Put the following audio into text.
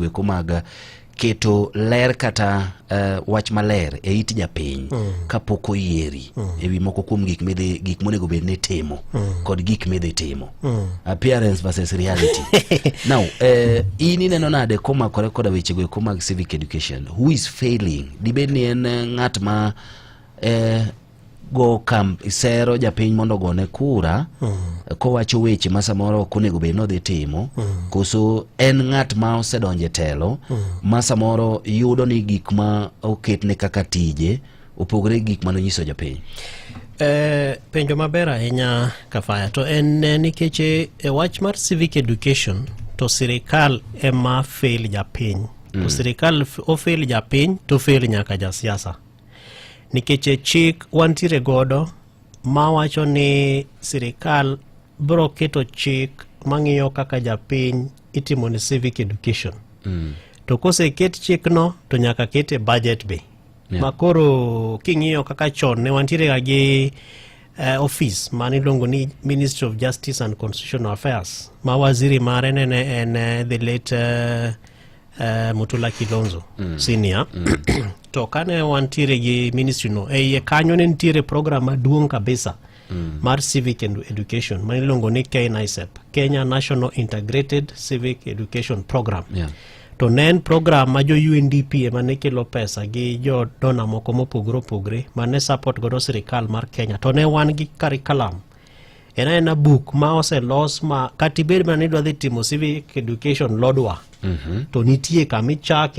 weko mag keto ler kata wach maler e it japiny kapok oyieri ewi moko kuom gik monego bed ni timo kod gik midhi timo. Appearance versus reality. Now, in ineno nade komakore koda weche go eko mag civic education? Who is failing? Dibed ni en ng'at ma go sero japiny mondo gone kura kowacho weche ma samoro konego bed no dhi timo, koso en ng'at ma osedonje telo ma samoro yudo ni gik ma oketne kaka tije opogore gik ma nonyiso japiny? Penjo maber ahinya Kafaya, to en nikech wach mar civic education to sirikal ema fail japiny. To sirikal fail japiny to fail nyaka jasiasa. Nikech chik wantiere godo ma wacho ni sirikal bro keto chik mang'iyo kaka japiny itimo ni civic education. To kose ket chik no to nyaka kete budget be. Makoro king'iyo kaka chon ne wantiere gi office man iluongo ni Ministry of Justice and Constitutional Affairs, ma waziri mare ne en the late Mutula Kilonzo senior. To kane wantiere gi ministry no e kanyo ne ntiere program maduong' kabisa mar civic education ma iluongo ni KNICEP, Kenya National Integrated Civic Education Program. To nen program ma jo UNDP ema ne kelo pesa gi jo dona moko mopogre ma ne support godo sirikal mar Kenya. To ne wan gi curriculum ena book ma oselos ma katibed ma ne dwa dhi timo civic education lodwa to nitie kamichake